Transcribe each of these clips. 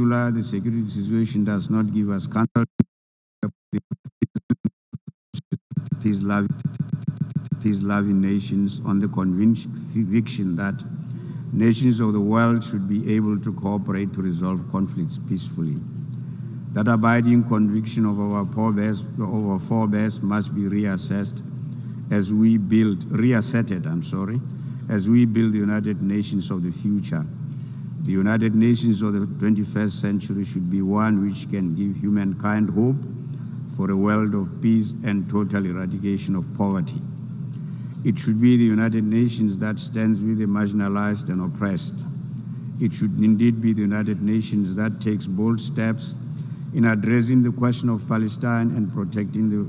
July, the security situation does not give us comfort. Peace-loving nations on the conviction that nations of the world should be able to cooperate to resolve conflicts peacefully. That abiding conviction of our forebears must be reassetted as we build the United Nations of the future. The United Nations of the 21st century should be one which can give humankind hope for a world of peace and total eradication of poverty. It should be the United Nations that stands with the marginalized and oppressed. It should indeed be the United Nations that takes bold steps in addressing the question of Palestine and protecting the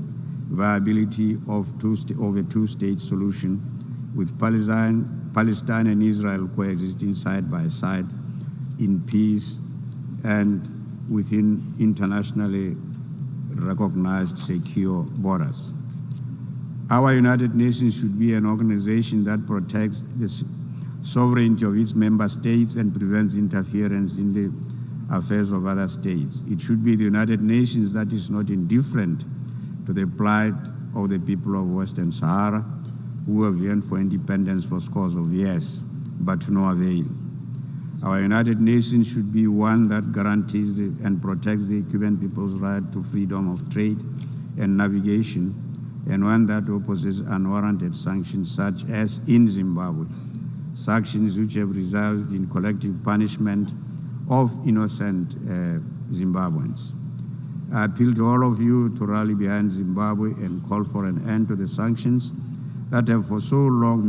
viability of a two-state solution with Palestine and Israel coexisting side by side in peace and within internationally recognized secure borders. Our United Nations should be an organization that protects the sovereignty of its member states and prevents interference in the affairs of other states. It should be the United Nations that is not indifferent to the plight of the people of Western Sahara who have yearned for independence for scores of years, but to no avail. Our United Nations should be one that guarantees and protects the Cuban people's right to freedom of trade and navigation, and one that opposes unwarranted sanctions such as in Zimbabwe, sanctions which have resulted in collective punishment of innocent Zimbabweans. I appeal to all of you to rally behind Zimbabwe and call for an end to the sanctions that have for so long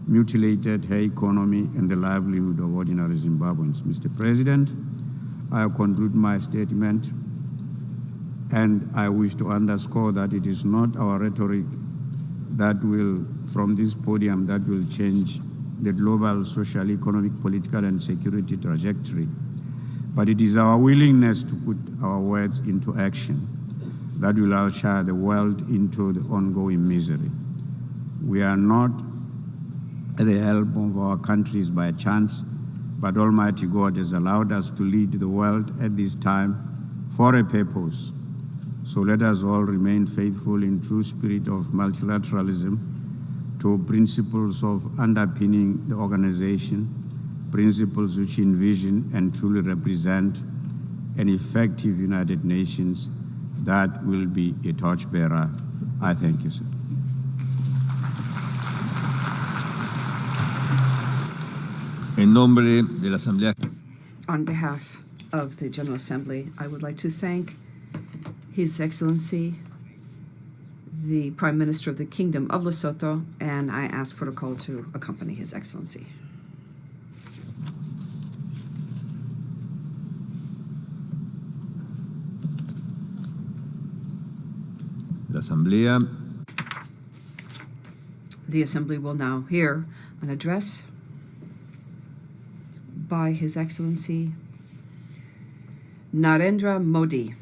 mutilated her economy and the livelihood of ordinary Zimbabweans. Mr. President, I conclude my statement, and I wish to underscore that it is not our rhetoric that will, from this podium, that will change the global social, economic, political, and security trajectory, but it is our willingness to put our words into action that will usher the world into the ongoing misery. We are not at the help of our countries by chance, but Almighty God has allowed us to lead the world at this time for a purpose. So let us all remain faithful in true spirit of multilateralism to principles of underpinning the organization, principles which envision and truly represent an effective United Nations that will be a torchbearer. I thank you, sir. On behalf of the General Assembly, I would like to thank His Excellency, the Prime Minister of the Kingdom of Lesotho, and I ask protocol to accompany His Excellency. The Assembly will now hear an address by His Excellency Narendra Modi,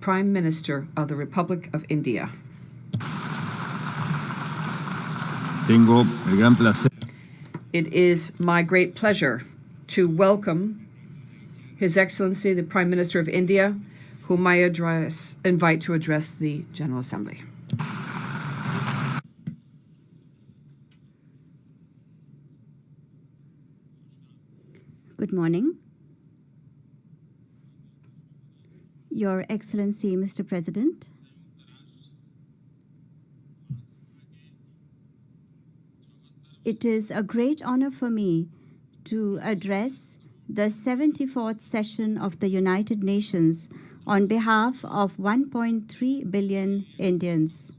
Prime Minister of the Republic of India. It is my great pleasure to welcome His Excellency the Prime Minister of India, whom I invite to address the General Assembly. Good morning. Your Excellency, Mr. President, it is a great honor for me to address the 74th session of the United Nations on behalf of 1.3 billion Indians.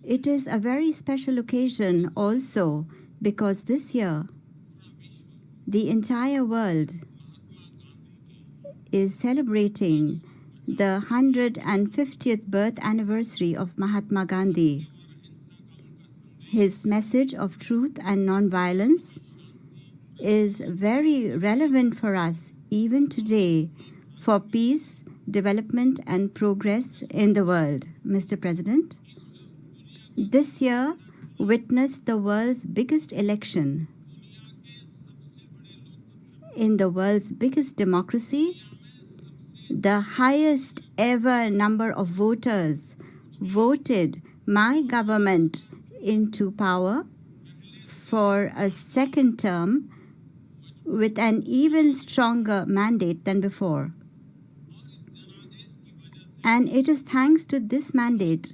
It is a very special occasion also because this year the entire world is celebrating the 150th birth anniversary of Mahatma Gandhi. His message of truth and nonviolence is very relevant for us even today for peace, development, and progress in the world. Mr. President, this year witnessed the world's biggest election. in the world's biggest democracy, the highest ever number of voters voted my government into power for a second term with an even stronger mandate than before. And it is thanks to this mandate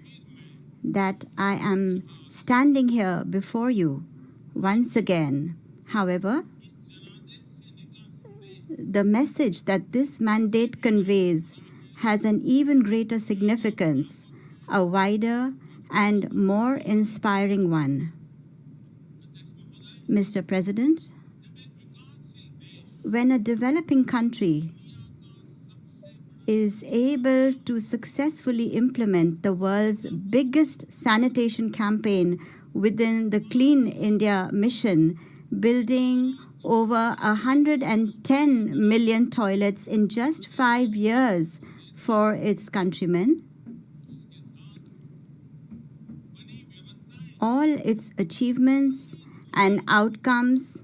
that I am standing here before you once again. However, the message that this mandate conveys has an even greater significance, a wider and more inspiring one. Mr. President, when a developing country is able to successfully implement the world's biggest sanitation campaign within the Clean India mission, building over 110 million toilets in just 5 years for its countrymen, all its achievements and outcomes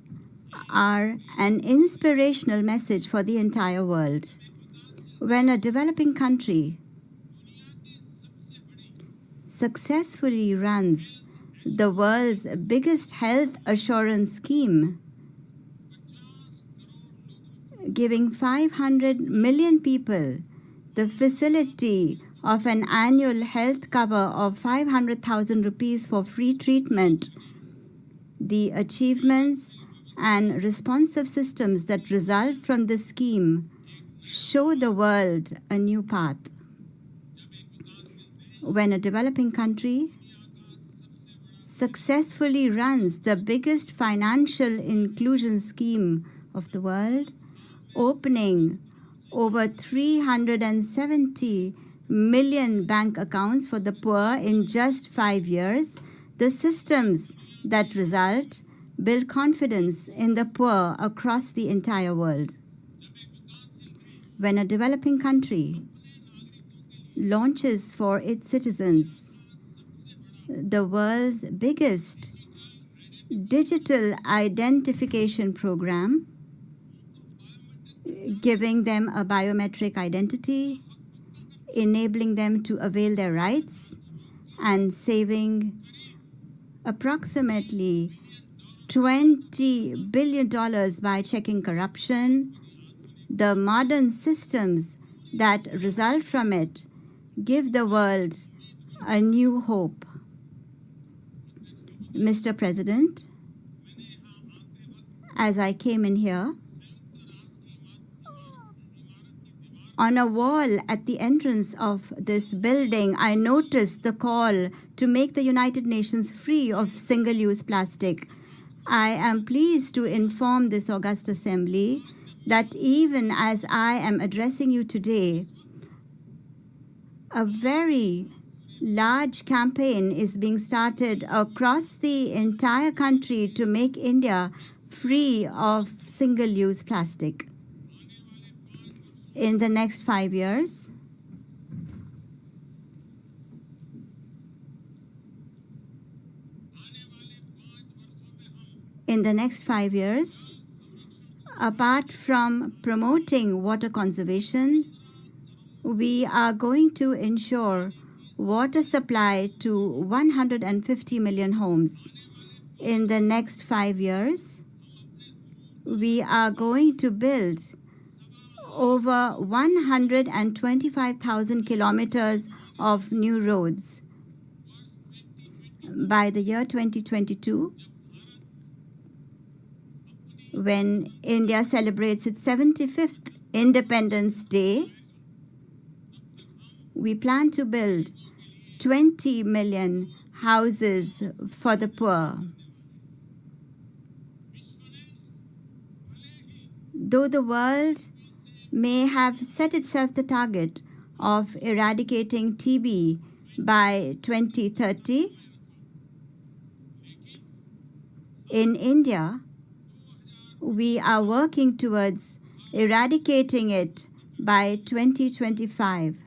are an inspirational message for the entire world. When a developing country successfully runs the world's biggest health assurance scheme, giving 500 million people the facility of an annual health cover of 500,000 rupees for free treatment, the achievements and responsive systems that result from this scheme show the world a new path. When a developing country successfully runs the biggest financial inclusion scheme of the world, opening over 370 million bank accounts for the poor in just 5 years, the systems that result build confidence in the poor across the entire world. When a developing country launches for its citizens the world's biggest digital identification program, giving them a biometric identity, enabling them to avail their rights, and saving approximately $20 billion by checking corruption, the modern systems that result from it give the world a new hope. Mr. President, as I came in here, on a wall at the entrance of this building, I noticed the call to make the United Nations free of single-use plastic. I am pleased to inform this august assembly that even as I am addressing you today, a very large campaign is being started across the entire country to make India free of single-use plastic. In the next 5 years, apart from promoting water conservation, we are going to ensure water supply to 150 million homes. In the next 5 years, we are going to build over 125,000 kilometers of new roads. By the year 2022, when India celebrates its 75th Independence Day, we plan to build 20 million houses for the poor. Though the world may have set itself the target of eradicating TB by 2030, in India, we are working towards eradicating it by 2025.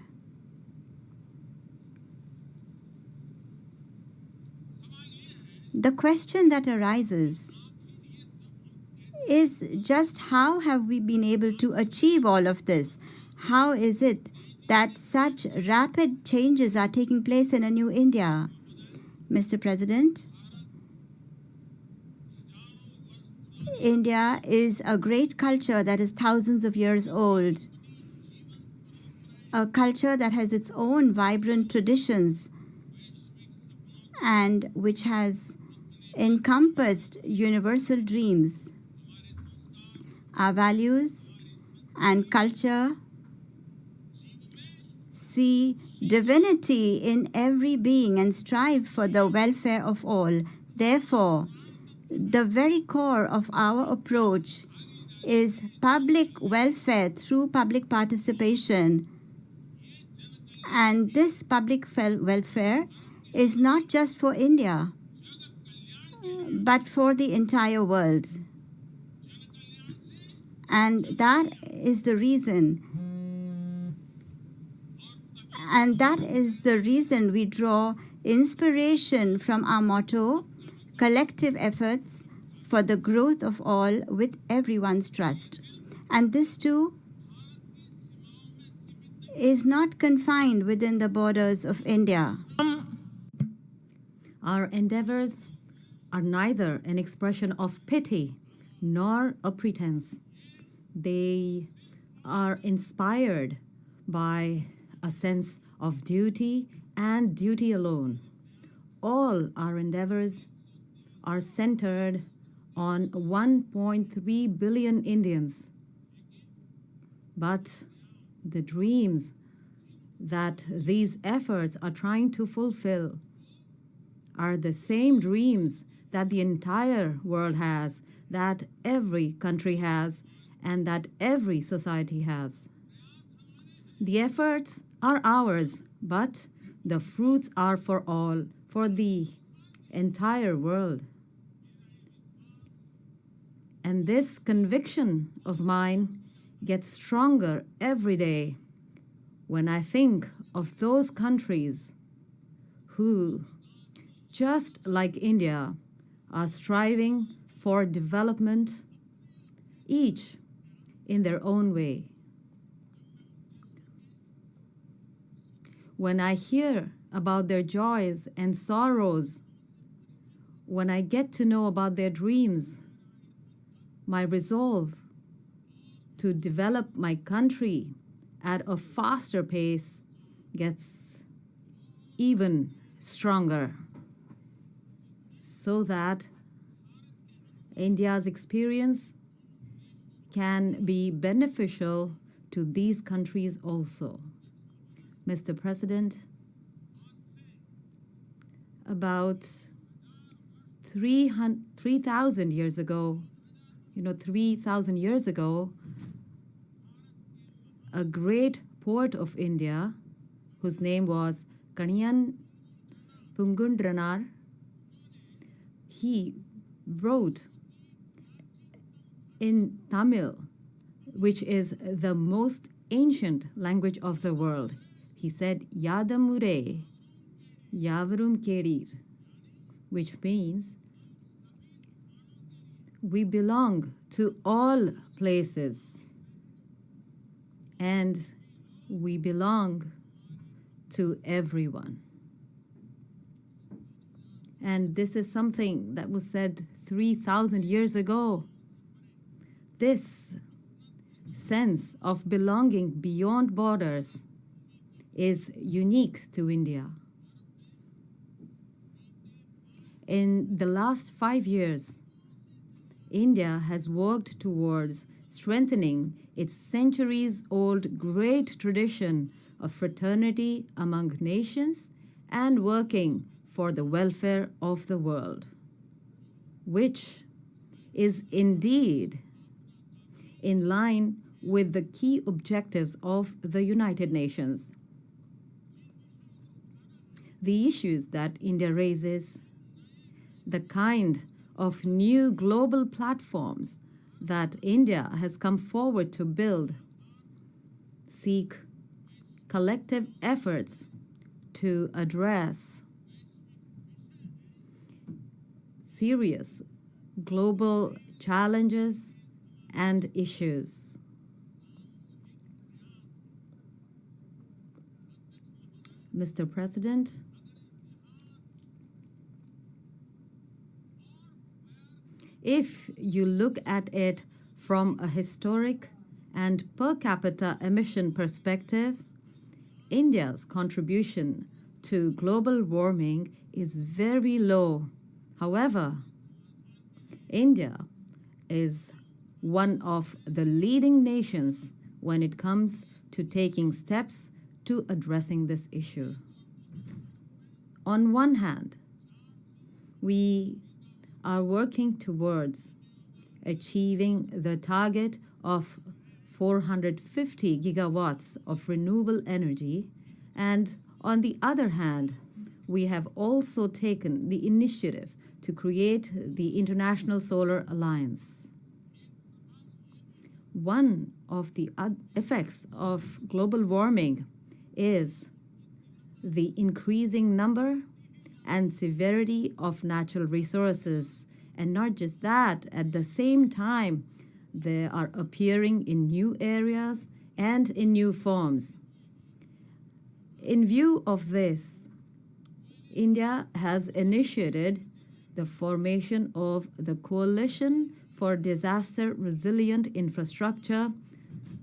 The question that arises is just how have we been able to achieve all of this? How is it that such rapid changes are taking place in a new India? Mr. President, India is a great culture that is thousands of years old, a culture that has its own vibrant traditions and which has encompassed universal dreams. Our values and culture see divinity in every being and strive for the welfare of all. Therefore, the very core of our approach is public welfare through public participation. And this public welfare is not just for India, but for the entire world. And that is the reason. And that is the reason we draw inspiration from our motto, collective efforts for the growth of all with everyone's trust. And this too is not confined within the borders of India. Our endeavors are neither an expression of pity nor a pretense. They are inspired by a sense of duty and duty alone. All our endeavors are centered on 1.3 billion Indians. But the dreams that these efforts are trying to fulfill are the same dreams that the entire world has, that every country has, and that every society has. The efforts are ours, but the fruits are for all, for the entire world. And this conviction of mine gets stronger every day when I think of those countries who, just like India, are striving for development, each in their own way. When I hear about their joys and sorrows, when I get to know about their dreams, my resolve to develop my country at a faster pace gets even stronger, so that India's experience can be beneficial to these countries also. Mr. President, about 3,000 years ago, 3,000 years ago, a great poet of India, whose name was Kaniyan Pungundranar, he wrote in Tamil, which is the most ancient language of the world. He said, Yadamure Yavarum Kerir, which means we belong to all places and we belong to everyone. And this is something that was said 3,000 years ago. This sense of belonging beyond borders is unique to India. In the last 5 years, India has worked towards strengthening its centuries-old great tradition of fraternity among nations and working for the welfare of the world, which is indeed in line with the key objectives of the United Nations. The issues that India raises, the kind of new global platforms that India has come forward to build, seek collective efforts to address serious global challenges and issues. Mr. President, if you look at it from a historic and per capita emission perspective, India's contribution to global warming is very low. However, India is one of the leading nations when it comes to taking steps to addressing this issue. On one hand, we are working towards achieving the target of 450 gigawatts of renewable energy, and on the other hand, we have also taken the initiative to create the International Solar Alliance. One of the effects of global warming is the increasing number and severity of natural resources. And not just that, at the same time, they are appearing in new areas and in new forms. In view of this, India has initiated the formation of the Coalition for Disaster Resilient Infrastructure,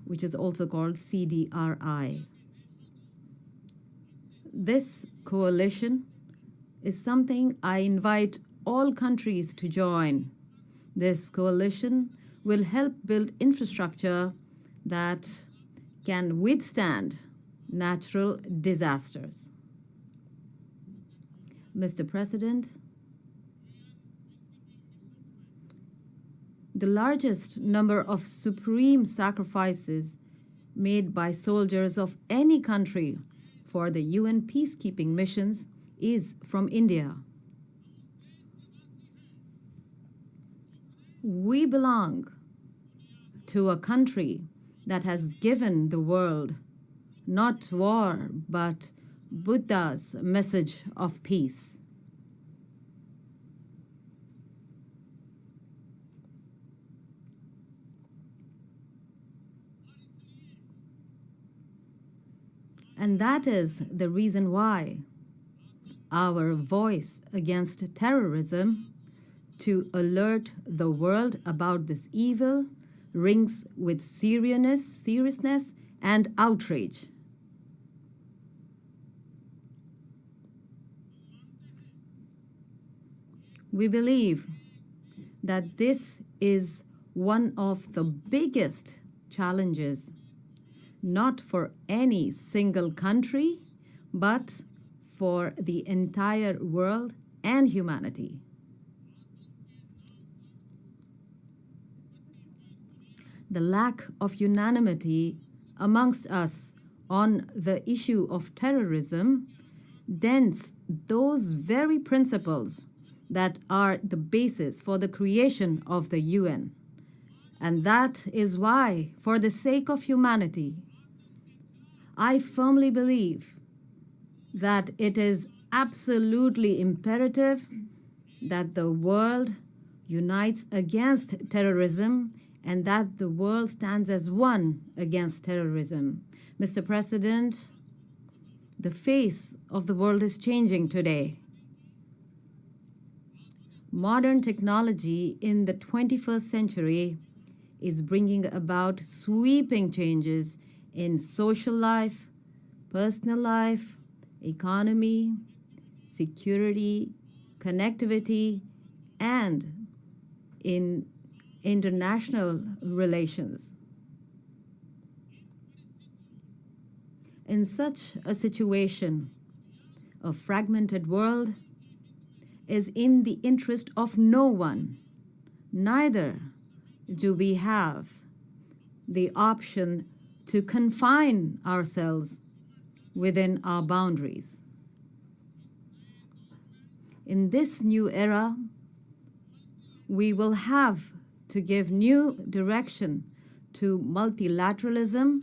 which is also called CDRI. This coalition is something I invite all countries to join. This coalition will help build infrastructure that can withstand natural disasters. Mr. President, the largest number of supreme sacrifices made by soldiers of any country for the UN peacekeeping missions is from India. We belong to a country that has given the world not war, but Buddha's message of peace. And that is the reason why our voice against terrorism, to alert the world about this evil, rings with seriousness and outrage. We believe that this is one of the biggest challenges, not for any single country, but for the entire world and humanity. The lack of unanimity amongst us on the issue of terrorism dents those very principles that are the basis for the creation of the UN. And that is why, for the sake of humanity, I firmly believe that it is absolutely imperative that the world unites against terrorism and that the world stands as one against terrorism. Mr. President, the face of the world is changing today. Modern technology in the 21st century is bringing about sweeping changes in social life, personal life, economy, security, connectivity, and in international relations. In such a situation, a fragmented world is in the interest of no one. Neither do we have the option to confine ourselves within our boundaries. In this new era, we will have to give new direction to multilateralism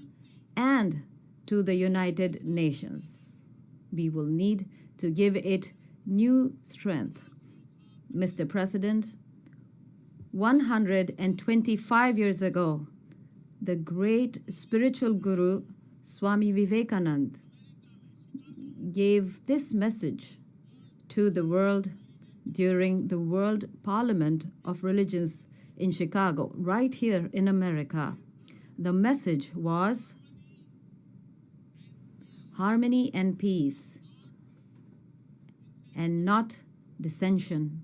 and to the United Nations. We will need to give it new strength. Mr. President, 125 years ago, the great spiritual guru Swami Vivekananda gave this message to the world during the World Parliament of Religions in Chicago, right here in America. The message was harmony and peace, and not dissension.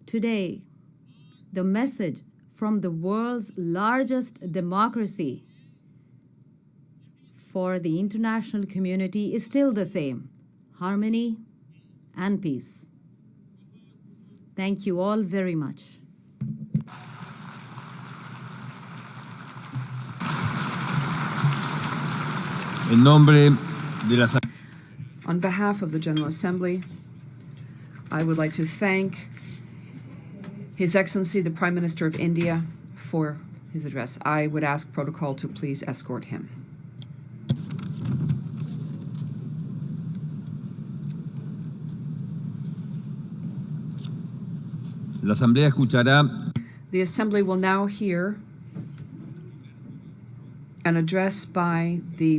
Today, the message from the world's largest democracy for the international community is still the same: harmony and peace. Thank you all very much. En nombre de la On behalf of the General Assembly, I would like to thank His Excellency the Prime Minister of India for his address. I would ask protocol to please escort him. La Asamblea escuchará The Assembly will now hear an address by the